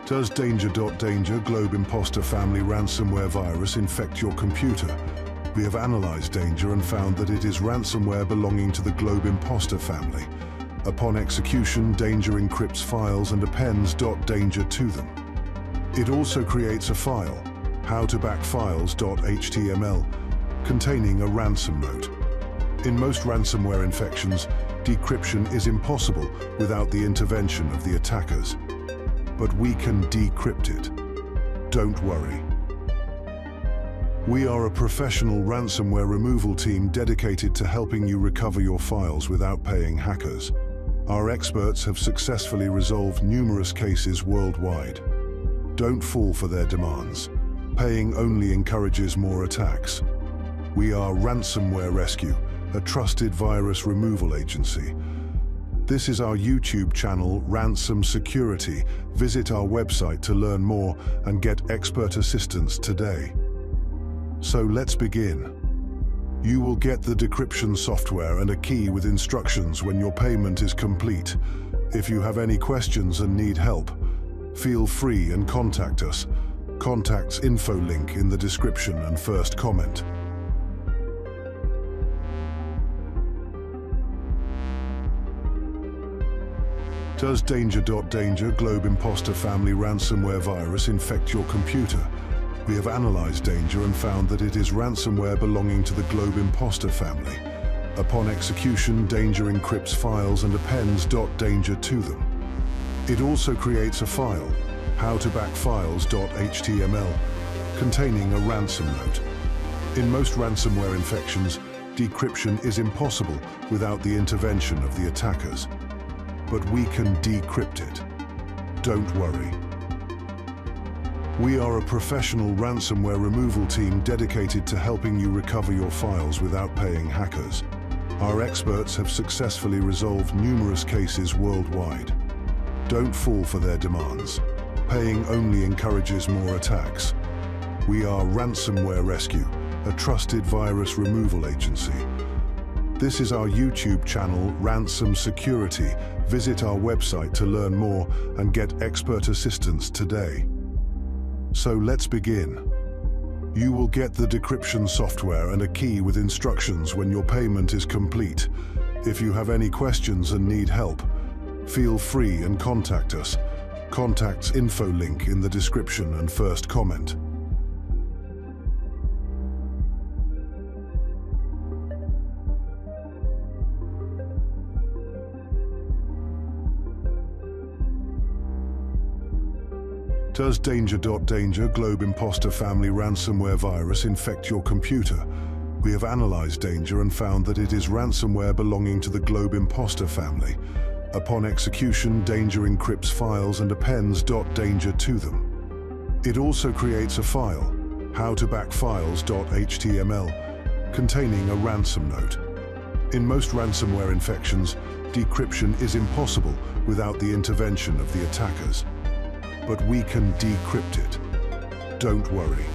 Does Danger GlobeImposter family ransomware virus infect your computer? We have analyzed Danger and found that it is ransomware belonging to the GlobeImposter family. Upon execution, Danger encrypts files and appends .danger to them. It also creates a file, howtobackfiles.html, containing a ransom note. In most ransomware infections, decryption is impossible without the intervention of the attackers. But we can decrypt it. Don't worry. We are a professional ransomware removal team dedicated to helping you recover your files without paying hackers. Our experts have successfully resolved numerous cases worldwide. Don't fall for their demands. Paying only encourages more attacks. We are Ransomware Rescue, a trusted virus removal agency. This is our YouTube channel, Ransom Security. Visit our website to learn more and get expert assistance today. So let's begin. You will get the decryption software and a key with instructions when your payment is complete. If you have any questions and need help, feel free and contact us. Contacts info link in the description and first comment. Does Danger GlobeImposter family ransomware virus infect your computer? We have analyzed Danger and found that it is ransomware belonging to the GlobeImposter family. Upon execution, Danger encrypts files and appends .danger to them. It also creates a file, howtobackfiles.html, containing a ransom note. In most ransomware infections, decryption is impossible without the intervention of the attackers. But we can decrypt it. Don't worry. We are a professional ransomware removal team dedicated to helping you recover your files without paying hackers. Our experts have successfully resolved numerous cases worldwide. Don't fall for their demands. Paying only encourages more attacks. We are Ransomware Rescue, a trusted virus removal agency. This is our YouTube channel, Ransom Security. Visit our website to learn more and get expert assistance today. So let's begin. You will get the decryption software and a key with instructions when your payment is complete. If you have any questions and need help, feel free and contact us. Contacts info link in the description and first comment. Does Danger GlobeImposter family ransomware virus infect your computer? We have analyzed Danger and found that it is ransomware belonging to the GlobeImposter family. Upon execution, Danger encrypts files and appends .danger to them. It also creates a file, howtobackfiles.html, containing a ransom note. In most ransomware infections, decryption is impossible without the intervention of the attackers. But we can decrypt it. Don't worry.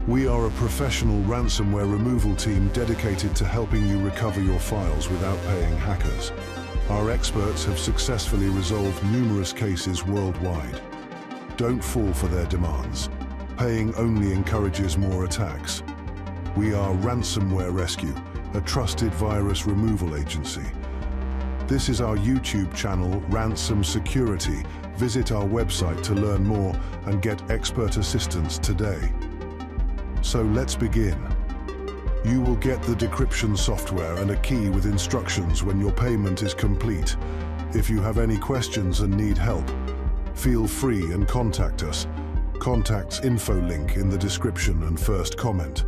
We are a professional ransomware removal team dedicated to helping you recover your files without paying hackers. Our experts have successfully resolved numerous cases worldwide. Don't fall for their demands. Paying only encourages more attacks. We are Ransomware Rescue, a trusted virus removal agency. This is our YouTube channel, Ransom Security. Visit our website to learn more and get expert assistance today. So let's begin. You will get the decryption software and a key with instructions when your payment is complete. If you have any questions and need help, feel free and contact us. Contacts info link in the description and first comment.